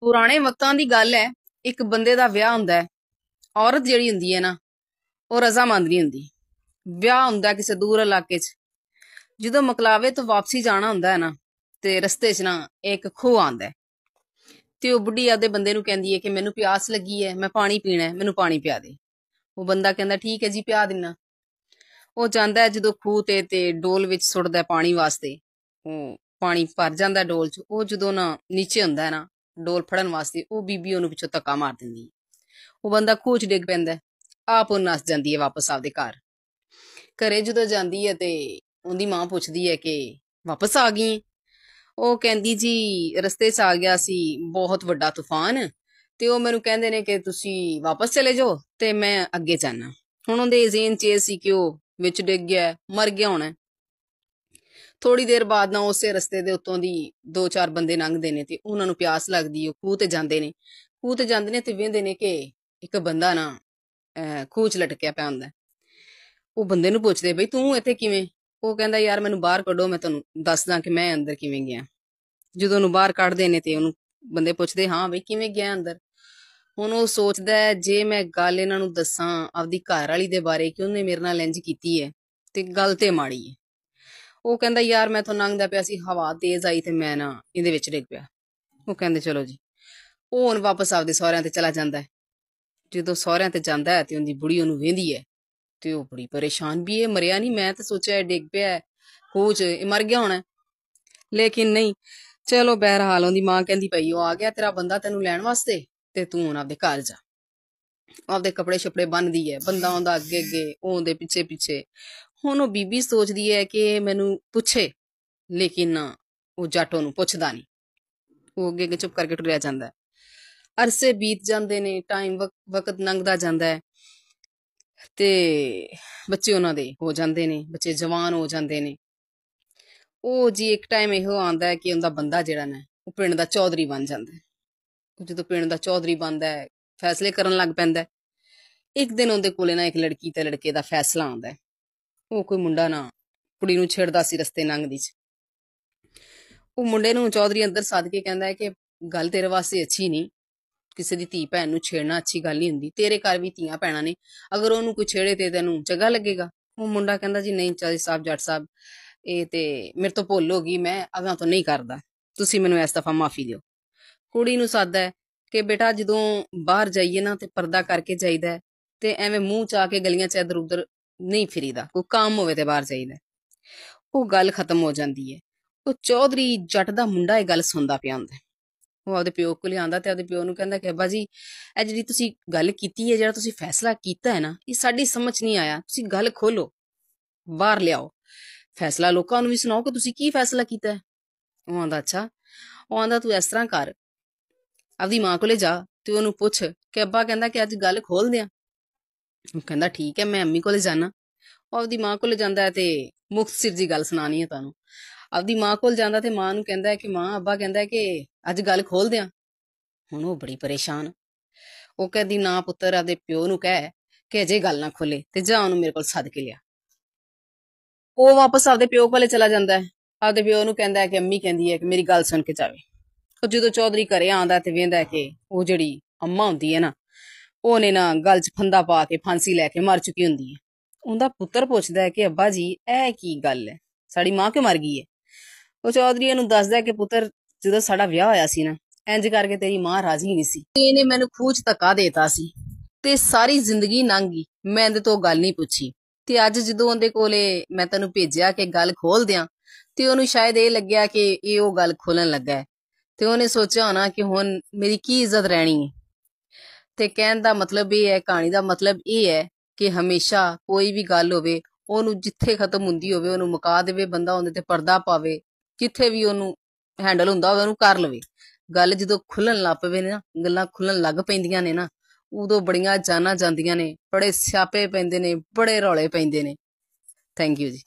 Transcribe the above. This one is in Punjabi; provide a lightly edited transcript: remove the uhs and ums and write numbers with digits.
ਪੁਰਾਣੇ ਵਕਤਾਂ ਦੀ ਗੱਲ ਹੈ। ਇੱਕ ਬੰਦੇ ਦਾ ਵਿਆਹ ਹੁੰਦਾ ਹੈ। ਔਰਤ ਜਿਹੜੀ ਹੁੰਦੀ ਹੈ ਨਾ, ਉਹ ਰਜ਼ਾਮੰਦ ਨਹੀਂ ਹੁੰਦੀ। ਵਿਆਹ ਹੁੰਦਾ ਕਿਸੇ ਦੂਰ ਇਲਾਕੇ 'ਚ। ਜਦੋਂ ਮਕਲਾਵੇ ਤੋਂ ਵਾਪਸੀ ਜਾਣਾ ਹੁੰਦਾ ਹੈ ਨਾ, ਤੇ ਰਸਤੇ 'ਚ ਨਾ ਇੱਕ ਖੂਹ ਆਉਂਦਾ ਹੈ। ਤੇ ਉਹ ਬੁੱਢੀ ਆਪਦੇ ਬੰਦੇ ਨੂੰ ਕਹਿੰਦੀ ਹੈ ਕਿ ਮੈਨੂੰ ਪਿਆਸ ਲੱਗੀ ਹੈ, ਮੈਂ ਪਾਣੀ ਪੀਣਾ ਹੈ, ਮੈਨੂੰ ਪਾਣੀ ਪਿਆ ਦੇ। ਉਹ ਬੰਦਾ ਕਹਿੰਦਾ ਠੀਕ ਹੈ ਜੀ, ਪਿਆ ਦਿੰਨਾ। ਉਹ ਜਾਂਦਾ ਹੈ ਜਦੋਂ ਖੂਹ ਤੇ ਡੋਲ ਵਿੱਚ ਸੁੱਟਦਾ ਪਾਣੀ ਵਾਸਤੇ। ਉਹ ਪਾਣੀ ਭਰ ਜਾਂਦਾ ਡੋਲ 'ਚ। ਉਹ ਜਦੋਂ ਨਾ ਨੀਚੇ ਹੁੰਦਾ ਹੈ ਨਾ ਡੋਲ ਫੜਨ ਵਾਸਤੇ, ਉਹ ਬੀਬੀ ਉਹਨੂੰ ਪਿੱਛੋਂ ਧੱਕਾ ਮਾਰ ਦਿੰਦੀ ਹੈ। ਉਹ ਬੰਦਾ ਖੂਹ 'ਚ ਡਿੱਗ ਪੈਂਦਾ। ਆਪ ਉਹ ਨੱਸ ਜਾਂਦੀ ਹੈ ਵਾਪਸ ਆਪਦੇ ਘਰ। ਘਰੇ ਜਦੋਂ ਜਾਂਦੀ ਹੈ ਤੇ ਉਹਦੀ ਮਾਂ ਪੁੱਛਦੀ ਹੈ ਕਿ ਵਾਪਸ ਆ ਗਈ। ਉਹ ਕਹਿੰਦੀ ਜੀ ਰਸਤੇ 'ਚ ਆ ਗਿਆ ਸੀ ਬਹੁਤ ਵੱਡਾ ਤੂਫਾਨ, ਤੇ ਉਹ ਮੈਨੂੰ ਕਹਿੰਦੇ ਨੇ ਕਿ ਤੁਸੀਂ ਵਾਪਸ ਚਲੇ ਜਾਓ ਤੇ ਮੈਂ ਅੱਗੇ ਜਾਣਾ। ਹੁਣ ਉਹਦੇ ਜ਼ੇਨ 'ਚ ਇਹ ਸੀ ਕਿ ਉਹ ਵਿੱਚ ਡਿੱਗ ਗਿਆ, ਮਰ ਗਿਆ ਹੋਣਾ। ਥੋੜੀ ਦੇਰ ਬਾਅਦ ਨਾ ਉਸੇ ਰਸਤੇ ਦੇ ਉੱਤੋਂ ਦੀ 2-4 ਬੰਦੇ ਲੰਘਦੇ ਨੇ ਤੇ ਉਹਨਾਂ ਨੂੰ ਪਿਆਸ ਲੱਗਦੀ। ਉਹ ਖੂਹ ਤੇ ਜਾਂਦੇ ਨੇ। ਖੂਹ ਤੇ ਜਾਂਦੇ ਨੇ ਤੇ ਵੇਖਦੇ ਨੇ ਕਿ ਇੱਕ ਬੰਦਾ ਨਾ ਖੂਹ 'ਚ ਲਟਕਿਆ ਪਿਆ ਹੁੰਦਾ। ਉਹ ਬੰਦੇ ਨੂੰ ਪੁੱਛਦੇ ਬਈ ਤੂੰ ਇੱਥੇ ਕਿਵੇਂ? ਉਹ ਕਹਿੰਦਾ ਯਾਰ ਮੈਨੂੰ ਬਾਹਰ ਕੱਢੋ, ਮੈਂ ਤੁਹਾਨੂੰ ਦੱਸਦਾ ਕਿ ਮੈਂ ਅੰਦਰ ਕਿਵੇਂ ਗਿਆ। ਜਦੋਂ ਉਹਨੂੰ ਬਾਹਰ ਕੱਢਦੇ ਨੇ ਤੇ ਉਹਨੂੰ ਬੰਦੇ ਪੁੱਛਦੇ ਹਾਂ ਬਈ ਕਿਵੇਂ ਗਿਆ ਅੰਦਰ। ਹੁਣ ਉਹ ਸੋਚਦਾ ਹੈ ਜੇ ਮੈਂ ਗੱਲ ਇਹਨਾਂ ਨੂੰ ਦੱਸਾਂ ਆਪਦੀ ਘਰ ਵਾਲੀ ਦੇ ਬਾਰੇ ਕਿ ਉਹਨੇ ਮੇਰੇ ਨਾਲ ਇੰਜ ਕੀਤੀ ਹੈ ਤੇ ਗੱਲ ਤੇ ਮਾੜੀ ਹੈ। ਉਹ ਕਹਿੰਦਾ ਯਾਰ ਮੈਂ ਤੋਂ ਲੰਘਦਾ ਪਿਆ ਸੀ, ਹਵਾ ਤੇਜ਼ ਆਈ ਤੇ ਮੈਂ ਨਾ ਇਹਦੇ ਵਿੱਚ ਡਿੱਗ ਪਿਆ। ਉਹ ਕਹਿੰਦੇ ਚਲੋ ਜੀ। ਉਹ ਹੁਣ ਵਾਪਸ ਆਪਦੇ ਸਹੁਰਿਆਂ ਤੇ ਚਲਾ ਜਾਂਦਾ ਹੈ। ਜਦੋਂ ਸਹੁਰਿਆਂ ਤੇ ਜਾਂਦਾ ਹੈ ਤੇ ਉਹਦੀ ਬੁੜੀ ਉਹਨੂੰ ਵੇਂਦੀ ਹੈ ਤੇ ਉਹ ਬੜੀ ਪਰੇਸ਼ਾਨ ਵੀ ਇਹ ਮਰਿਆ ਨਹੀਂ, ਮੈਂ ਤਾਂ ਸੋਚਿਆ ਇਹ ਡਿੱਗ ਪਿਆ ਖੂਹ 'ਚ, ਇਹ ਮਰ ਗਿਆ ਹੋਣਾ। ਲੇਕਿਨ ਨਹੀਂ। ਚਲੋ ਬਹਿਰਹਾਲ ਉਹਦੀ ਮਾਂ ਕਹਿੰਦੀ ਪਈ ਉਹ ਆ ਗਿਆ ਤੇਰਾ ਬੰਦਾ ਤੈਨੂੰ ਲੈਣ ਵਾਸਤੇ, ਤੇ ਤੂੰ ਹੁਣ ਆਪਦੇ ਘਰ ਜਾ। ਆਪਦੇ ਕੱਪੜੇ ਛਪੜੇ ਬੰਨਦੀ ਹੈ। ਬੰਦਾ ਆਉਂਦਾ ਅੱਗੇ ਅੱਗੇ, ਉਹ ਉਹਦੇ ਪਿੱਛੇ ਪਿੱਛੇ। ਹੁਣ ਉਹ ਬੀਬੀ ਸੋਚਦੀ ਹੈ ਕਿ ਮੈਨੂੰ ਪੁੱਛੇ, ਲੇਕਿਨ ਉਹ ਜੱਟ ਉਹਨੂੰ ਪੁੱਛਦਾ ਨਹੀਂ। ਉਹ ਅੱਗੇ ਅੱਗੇ ਚੁੱਪ ਕਰਕੇ ਟੁਰਿਆ ਜਾਂਦਾ ਹੈ। ਅਰਸੇ ਬੀਤ ਜਾਂਦੇ ਨੇ, ਟਾਈਮ ਵਕਤ ਲੰਘਦਾ ਜਾਂਦਾ ਹੈ ਤੇ ਬੱਚੇ ਉਹਨਾਂ ਦੇ ਹੋ ਜਾਂਦੇ ਨੇ, ਬੱਚੇ ਜਵਾਨ ਹੋ ਜਾਂਦੇ ਨੇ। ਉਹ ਜੀ ਇੱਕ ਟਾਈਮ ਇਹੋ ਆਉਂਦਾ ਹੈ ਕਿ ਉਹਦਾ ਬੰਦਾ ਜਿਹੜਾ ਨਾ ਉਹ ਪਿੰਡ ਦਾ ਚੌਧਰੀ ਬਣ ਜਾਂਦਾ ਹੈ। ਉਹ ਜਦੋਂ ਪਿੰਡ ਦਾ ਚੌਧਰੀ ਬਣਦਾ ਹੈ, ਫੈਸਲੇ ਕਰਨ ਲੱਗ ਪੈਂਦਾ ਹੈ। ਇੱਕ ਦਿਨ ਉਹਦੇ ਕੋਲੇ ਨਾ ਇੱਕ ਲੜਕੀ ਤੇ ਲੜਕੇ ਦਾ ਫੈਸਲਾ ਆਉਂਦਾ ਹੈ। ਉਹ ਕੋਈ ਮੁੰਡਾ ਨਾ ਕੁੜੀ ਨੂੰ ਛੇੜਦਾ ਸੀ ਰਸਤੇ ਲੰਘਦੀ 'ਚ। ਉਹ ਮੁੰਡੇ ਨੂੰ ਚੌਧਰੀ ਅੰਦਰ ਸੱਦ ਕੇ ਕਹਿੰਦਾ ਹੈ ਕਿ ਗੱਲ ਤੇਰੇ ਵਾਸਤੇ ਅੱਛੀ ਨਹੀਂ, ਕਿਸੇ ਦੀ ਧੀ ਭੈਣ ਨੂੰ ਛੇੜਨਾ ਅੱਛੀ ਗੱਲ ਨਹੀਂ ਹੁੰਦੀ। ਤੇਰੇ ਘਰ ਵੀ ਧੀਆਂ ਭੈਣਾਂ ਨੇ, ਅਗਰ ਉਹਨੂੰ ਕੋਈ ਛੇੜੇ ਤੇ ਤੈਨੂੰ ਚੰਗਾ ਲੱਗੇਗਾ? ਉਹ ਮੁੰਡਾ ਕਹਿੰਦਾ ਜੀ ਨਹੀਂ ਚੌਧਰੀ ਸਾਹਿਬ, ਜੱਟ ਸਾਹਿਬ, ਇਹ ਤੇ ਮੇਰੇ ਤੋਂ ਭੁੱਲ ਹੋ ਗਈ, ਮੈਂ ਅਗਾਂ ਤੋਂ ਨਹੀਂ ਕਰਦਾ, ਤੁਸੀਂ ਮੈਨੂੰ ਇਸ ਦਫਾ ਮਾਫੀ ਦਿਓ। ਕੁੜੀ ਨੂੰ ਸੱਦਦਾ ਹੈ ਕਿ ਬੇਟਾ ਜਦੋਂ ਬਾਹਰ ਜਾਈਏ ਨਾ ਤੇ ਪਰਦਾ ਕਰਕੇ ਜਾਈਦਾ ਹੈ, ਤੇ ਐਵੇਂ ਮੂੰਹ ਚਾ ਕੇ ਗਲੀਆਂ 'ਚ ਇੱਧਰ ਉੱਧਰ ਨਹੀਂ ਫਿਰੀਦਾ, ਕੋਈ ਕੰਮ ਹੋਵੇ ਤੇ ਬਾਹਰ ਜਾਈਦਾ। ਉਹ ਗੱਲ ਖਤਮ ਹੋ ਜਾਂਦੀ ਹੈ। ਉਹ ਚੌਧਰੀ ਜੱਟ ਦਾ ਮੁੰਡਾ ਇਹ ਗੱਲ ਸੁਣਦਾ ਪਿਆ ਹੁੰਦਾ। ਉਹ ਆਪਦੇ ਪਿਓ ਕੋਲ ਆਉਂਦਾ ਤੇ ਆਪਦੇ ਪਿਓ ਨੂੰ ਕਹਿੰਦਾ ਕਿ ਅੱਬਾ ਜੀ ਇਹ ਜਿਹੜੀ ਤੁਸੀਂ ਗੱਲ ਕੀਤੀ ਹੈ, ਜਿਹੜਾ ਤੁਸੀਂ ਫੈਸਲਾ ਕੀਤਾ ਹੈ ਨਾ, ਇਹ ਸਾਡੀ ਸਮਝ ਨਹੀਂ ਆਇਆ, ਤੁਸੀਂ ਗੱਲ ਖੋਲੋ, ਬਾਹਰ ਲਿਆਓ, ਫੈਸਲਾ ਲੋਕਾਂ ਨੂੰ ਵੀ ਸੁਣਾਓ ਕਿ ਤੁਸੀਂ ਕੀ ਫੈਸਲਾ ਕੀਤਾ ਹੈ। ਉਹ ਆਂਦਾ ਅੱਛਾ। ਉਹ ਆਂਦਾ ਤੂੰ ਇਸ ਤਰ੍ਹਾਂ ਕਰ, ਆਪਦੀ ਮਾਂ ਕੋਲੇ ਜਾ ਤੇ ਉਹਨੂੰ ਪੁੱਛ ਕਿ ਅੱਬਾ ਕਹਿੰਦਾ ਕਿ ਅੱਜ ਗੱਲ ਖੋਲ ਦਿਆਂ। ਉਹ ਕਹਿੰਦਾ ਠੀਕ ਹੈ, ਮੈਂ ਅੰਮੀ ਕੋਲੇ ਜਾਣਾ। ਉਹ ਆਪਦੀ ਮਾਂ ਕੋਲੇ ਜਾਂਦਾ ਹੈ ਤੇ ਮੁਖਤਸਿਰ ਜੀ ਗੱਲ ਸੁਣਾਣੀ ਹੈ ਤੁਹਾਨੂੰ। ਆਪਦੀ ਮਾਂ ਕੋਲ ਜਾਂਦਾ ਤੇ ਮਾਂ ਨੂੰ ਕਹਿੰਦਾ ਹੈ ਕਿ ਮਾਂ ਅੱਬਾ ਕਹਿੰਦਾ ਹੈ ਕਿ ਅੱਜ ਗੱਲ ਖੋਲ ਦਿਆਂ। ਹੁਣ ਉਹ ਬੜੀ ਪਰੇਸ਼ਾਨ। ਉਹ ਕਹਿੰਦੀ ਨਾ ਪੁੱਤਰ, ਆਪਦੇ ਪਿਓ ਨੂੰ ਕਹਿ ਕਿ ਅਜੇ ਗੱਲ ਨਾ ਖੋਲੇ ਤੇ ਜਾ ਉਹਨੂੰ ਮੇਰੇ ਕੋਲ ਸੱਦ ਕੇ ਲਿਆ। ਉਹ ਵਾਪਸ ਆਪਦੇ ਪਿਓ ਕੋਲੇ ਚਲਾ ਜਾਂਦਾ ਹੈ। ਆਪਦੇ ਪਿਓ ਨੂੰ ਕਹਿੰਦਾ ਹੈ ਕਿ ਅੰਮੀ ਕਹਿੰਦੀ ਹੈ ਕਿ ਮੇਰੀ ਗੱਲ ਸੁਣ ਕੇ ਜਾਵੇ। ਉਹ ਜਦੋਂ ਚੌਧਰੀ ਘਰੇ ਆਉਂਦਾ ਤੇ ਵੇਂਦਾ ਕਿ ਉਹ ਜਿਹੜੀ ਅੰਮਾ ਹੁੰਦੀ ਹੈ ਨਾ, ਉਹਨੇ ਨਾ ਗਲ 'ਚ ਫੰਦਾ ਪਾ ਕੇ ਫਾਂਸੀ ਲੈ ਕੇ ਮਰ ਚੁੱਕੀ ਹੁੰਦੀ ਹੈ। ਉਹਦਾ ਪੁੱਤਰ ਪੁੱਛਦਾ ਹੈ ਕਿ ਅੱਬਾ ਜੀ ਇਹ ਕੀ ਗੱਲ ਹੈ, ਸਾਡੀ ਮਾਂ ਕਿਉਂ ਮਰ ਗਈ ਹੈ? ਉਹ ਚੌਧਰੀ ਇਹਨੂੰ ਦੱਸਦਾ ਕਿ ਪੁੱਤਰ ਜਦੋਂ ਸਾਡਾ ਵਿਆਹ ਹੋਇਆ ਸੀ ਨਾ, ਇੰਜ ਕਰਕੇ ਤੇਰੀ ਮਾਂ ਰਾਜੀ ਨਹੀਂ ਸੀ, ਇਹਨੇ ਮੈਨੂੰ ਖੂਹ 'ਚ ਧੱਕਾ ਦੇਤਾ ਸੀ ਤੇ ਸਾਰੀ ਜ਼ਿੰਦਗੀ ਲੰਘ ਗਈ, ਮੈਂ ਇਹਦੇ ਤੋਂ ਗੱਲ ਨਹੀਂ ਪੁੱਛੀ। ਤੇ ਅੱਜ ਜਦੋਂ ਉਹਦੇ ਕੋਲੇ ਮੈਂ ਤੈਨੂੰ ਭੇਜਿਆ ਕਿ ਗੱਲ ਖੋਲ ਦਿਆਂ, ਤੇ ਉਹਨੂੰ ਸ਼ਾਇਦ ਇਹ ਲੱਗਿਆ ਕਿ ਇਹ ਉਹ ਗੱਲ ਖੋਲਣ ਲੱਗਾ ਹੈ, ਤੇ ਉਹਨੇ ਸੋਚਿਆ ਹੋਣਾ ਕਿ ਹੁਣ ਮੇਰੀ ਕੀ ਇੱਜ਼ਤ ਰਹਿਣੀ ਹੈ। ਤੇ ਕਹਿਣ ਦਾ ਮਤਲਬ ਇਹ ਹੈ, ਕਹਾਣੀ ਦਾ ਮਤਲਬ ਇਹ ਹੈ ਕਿ ਹਮੇਸ਼ਾ ਕੋਈ ਵੀ ਗੱਲ ਹੋਵੇ, ਉਹਨੂੰ ਜਿੱਥੇ ਖਤਮ ਹੁੰਦੀ ਹੋਵੇ ਉਹਨੂੰ ਮੁਕਾ ਦੇਵੇ ਬੰਦਾ, ਉਹਦੇ ਤੇ ਪਰਦਾ ਪਾਵੇ, ਜਿੱਥੇ ਵੀ ਉਹਨੂੰ ਹੈਂਡਲ ਹੁੰਦਾ ਹੋਵੇ ਉਹਨੂੰ ਕਰ ਲਵੇ। ਗੱਲ ਜਦੋਂ ਖੁੱਲਣ ਲੱਗ ਪਵੇ ਨਾ, ਗੱਲਾਂ ਖੁੱਲਣ ਲੱਗ ਪੈਂਦੀਆਂ ਨੇ ਨਾ, ਉਦੋਂ ਬੜੀਆਂ ਜਾਨਾਂ ਜਾਂਦੀਆਂ ਨੇ, ਬੜੇ ਸਿਆਪੇ ਪੈਂਦੇ ਨੇ, ਬੜੇ ਰੌਲੇ ਪੈਂਦੇ ਨੇ। ਥੈਂਕ ਯੂ ਜੀ।